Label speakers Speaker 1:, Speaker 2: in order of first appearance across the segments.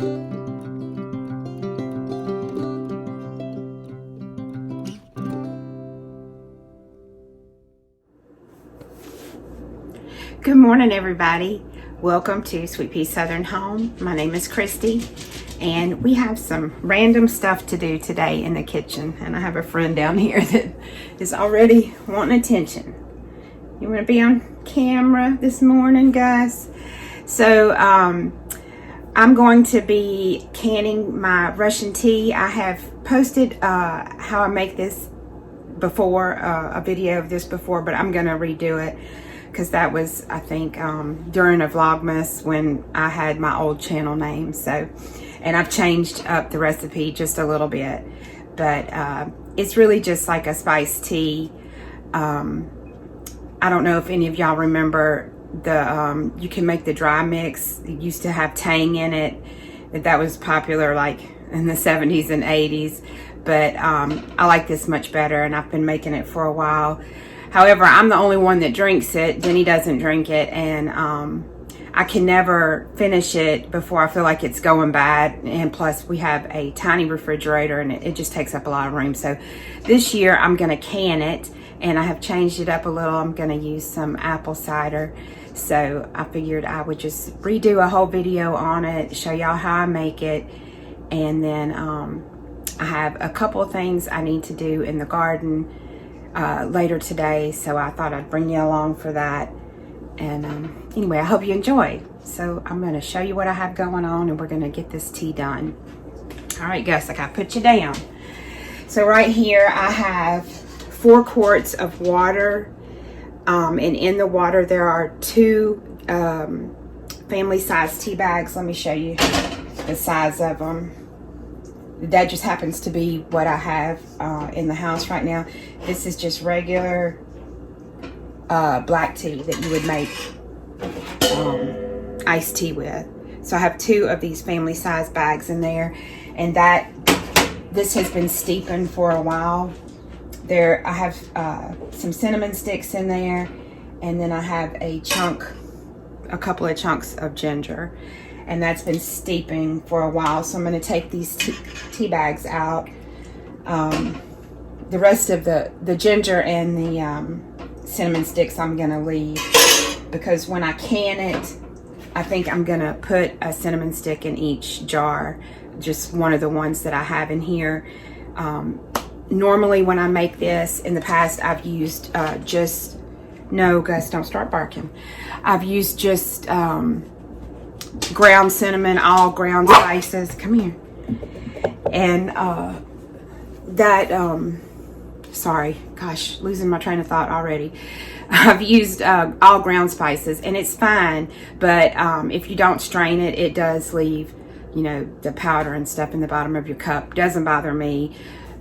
Speaker 1: Good morning, everybody. Welcome to Sweet Pea Southern Home. My name is Christy, and we have some random stuff to do today in the kitchen. And I have a friend down here that is already wanting attention. You want to be on camera this morning, guys? So I'm going to be canning my Russian tea. I have posted how I make this before, a video of this before, but I'm going to redo it, because that was, I think, during a Vlogmas when I had my old channel name. So, and I've changed up the recipe just a little bit, but it's really just like a spiced tea. I don't know if any of y'all remember the, you can make the dry mix. It used to have tang in it. That was popular like in the 70s and 80s, but I like this much better, and I've been making it for a while. However, I'm the only one that drinks it. Denny doesn't drink it, and I can never finish it before I feel like it's going bad. And plus, we have a tiny refrigerator, and it just takes up a lot of room. So this year, I'm going to can it, and I have changed it up a little. I'm going to use some apple cider. So I figured I would just redo a whole video on it, show y'all how I make it, and then I have a couple of things I need to do in the garden later today, so I thought I'd bring you along for that. And anyway, I hope you enjoy. So I'm going to show you what I have going on, and we're going to get this tea done. All right, guys, I got to put you down. So right here I have 4 quarts of water, and in the water there are 2 family size tea bags. Let me show you the size of them. That just happens to be what I have in the house right now. This is just regular black tea that you would make iced tea with. So I have 2 of these family size bags in there, and this has been steeping for a while. There I have some cinnamon sticks in there, and then I have a couple of chunks of ginger. And that's been steeping for a while. So I'm going to take these tea bags out. The rest of the ginger and the cinnamon sticks I'm going to leave, because when I can it, I think I'm going to put a cinnamon stick in each jar, just one of the ones that I have in here. Normally when I make this, in the past, I've used no, Gus, don't start barking. I've used just ground cinnamon, all ground spices. Come here. And sorry, gosh, losing my train of thought already. I've used all ground spices, and it's fine, but if you don't strain it, it does leave, you know, the powder and stuff in the bottom of your cup. Doesn't bother me.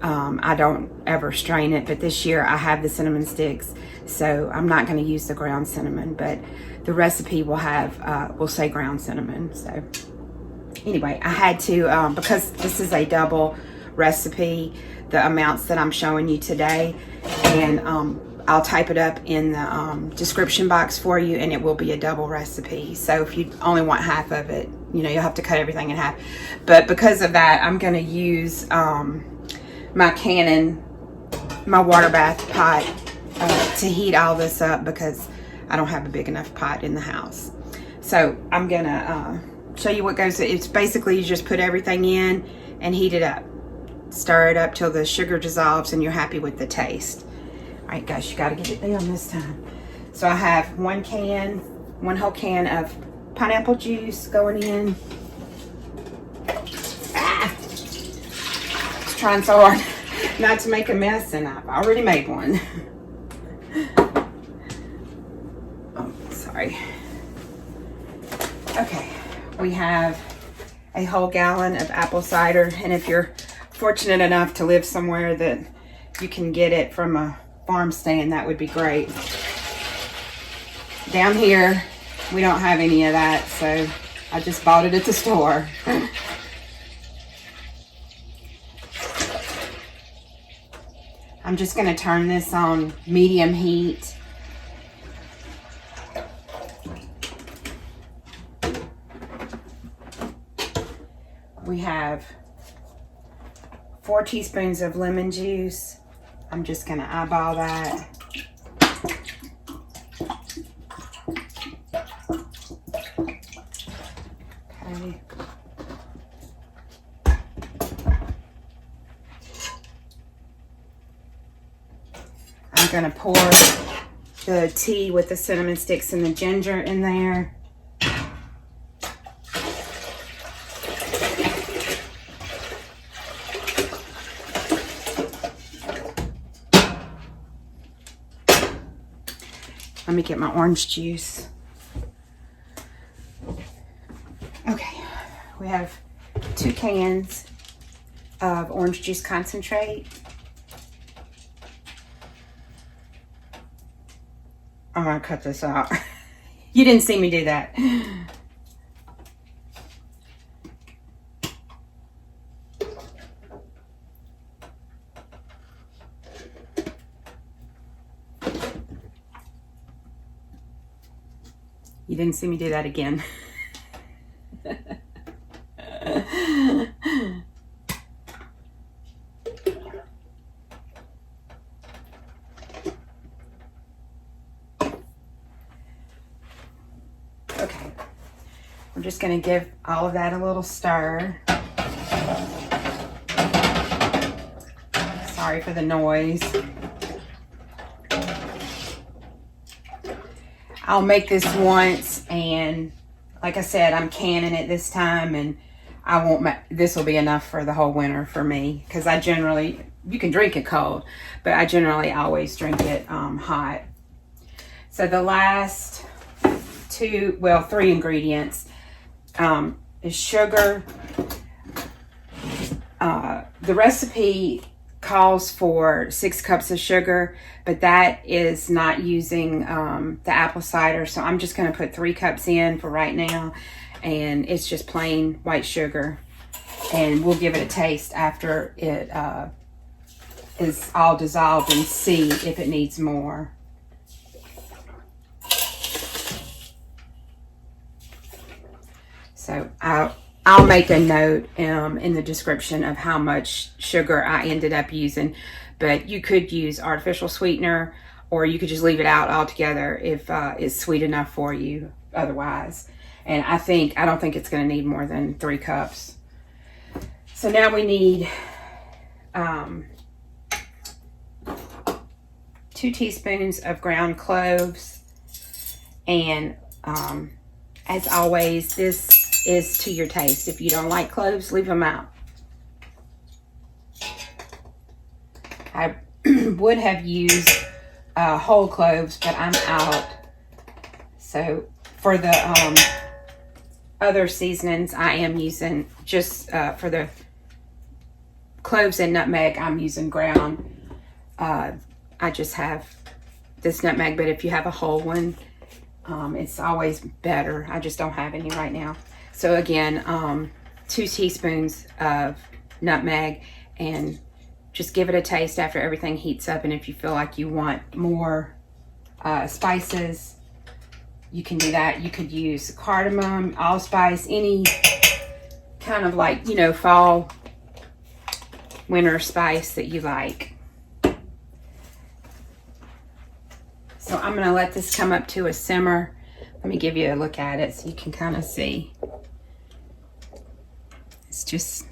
Speaker 1: I don't ever strain it, but this year I have the cinnamon sticks, so I'm not going to use the ground cinnamon, but the recipe will have, will say ground cinnamon. So anyway, I had to, because this is a double recipe, the amounts that I'm showing you today, and I'll type it up in the description box for you, and it will be a double recipe. So if you only want half of it, you know, you'll have to cut everything in half. But because of that, I'm going to use my water bath pot to heat all this up, because I don't have a big enough pot in the house. So I'm gonna show you what goes. It's basically you just put everything in and heat it up. Stir it up till the sugar dissolves and you're happy with the taste. All right, guys, you gotta get it down this time. So I have one whole can of pineapple juice going in. Just trying so hard not to make a mess, and I've already made one. Oh, sorry. Okay, we have a whole gallon of apple cider, and if you're fortunate enough to live somewhere that you can get it from a farm stand, that would be great. Down here, we don't have any of that, so I just bought it at the store. I'm just going to turn this on medium heat. We have 4 teaspoons of lemon juice. I'm just gonna eyeball that. Okay. I'm gonna pour the tea with the cinnamon sticks and the ginger in there. Let me get my orange juice. Okay, we have 2 cans of orange juice concentrate. I'm gonna cut this out. You didn't see me do that. You didn't see me do that again. Okay, we're just gonna give all of that a little stir. Sorry for the noise. I'll make this once, and like I said, I'm canning it this time, and I won't. This will be enough for the whole winter for me, because I generally, you can drink it cold, but I generally always drink it hot. So the last 3 ingredients is sugar. The recipe calls for 6 cups of sugar, but that is not using the apple cider, so I'm just going to put 3 cups in for right now, and it's just plain white sugar, and we'll give it a taste after it is all dissolved and see if it needs more. So I'll make a note in the description of how much sugar I ended up using, but you could use artificial sweetener, or you could just leave it out altogether if it's sweet enough for you otherwise. And I don't think it's going to need more than 3 cups. So now we need 2 teaspoons of ground cloves, and as always, this is to your taste. If you don't like cloves, leave them out. I would have used whole cloves, but I'm out. So for the other seasonings, I am using just for the cloves and nutmeg, I'm using ground. I just have this nutmeg, but if you have a whole one, it's always better. I just don't have any right now. So again, 2 teaspoons of nutmeg, and just give it a taste after everything heats up. And if you feel like you want more spices, you can do that. You could use cardamom, allspice, any kind of like, fall, winter spice that you like. So I'm gonna let this come up to a simmer. Let me give you a look at it so you can kind of see. It's just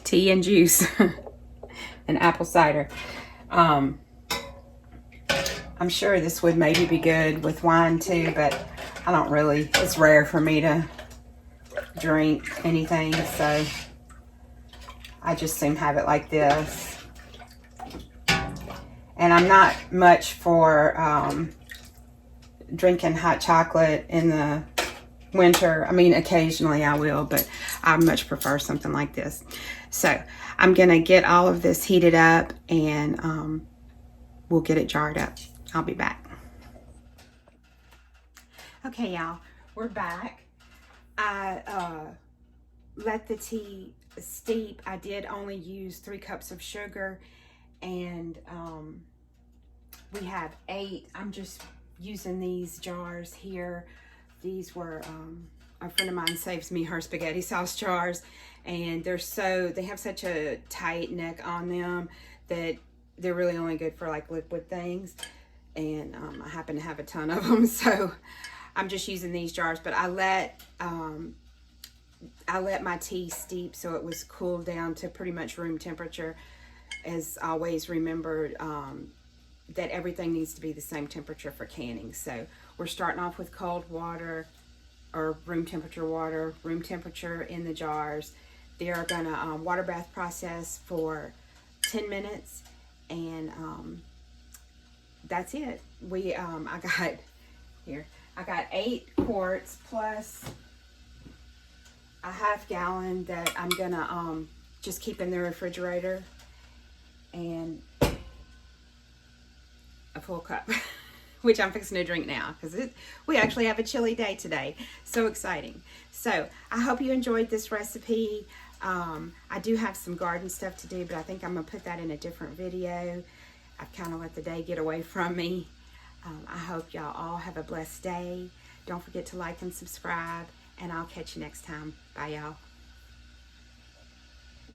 Speaker 1: tea and juice and apple cider. I'm sure this would maybe be good with wine too, but I don't really, it's rare for me to drink anything, so I just seem to have it like this. And I'm not much for drinking hot chocolate in the winter. I mean, occasionally I will, but I much prefer something like this. So I'm gonna get all of this heated up, and we'll get it jarred up. I'll be back. Okay, y'all, we're back. I let the tea steep. I did only use 3 cups of sugar, and we have 8. I'm just using these jars here. These were a friend of mine saves me her spaghetti sauce jars, and they have such a tight neck on them that they're really only good for like liquid things. And I happen to have a ton of them, so I'm just using these jars. But I let my tea steep so it was cooled down to pretty much room temperature. As always, remember that everything needs to be the same temperature for canning. So we're starting off with cold water, or room temperature in the jars. They are gonna water bath process for 10 minutes, and that's it. I got 8 quarts plus a half gallon that I'm gonna just keep in the refrigerator, and a full cup which I'm fixing to drink now because we actually have a chilly day today. So exciting. So I hope you enjoyed this recipe. I do have some garden stuff to do, but I think I'm gonna put that in a different video. I've kind of let the day get away from me. I hope y'all all have a blessed day. Don't forget to like and subscribe, and I'll catch you next time. Bye, y'all.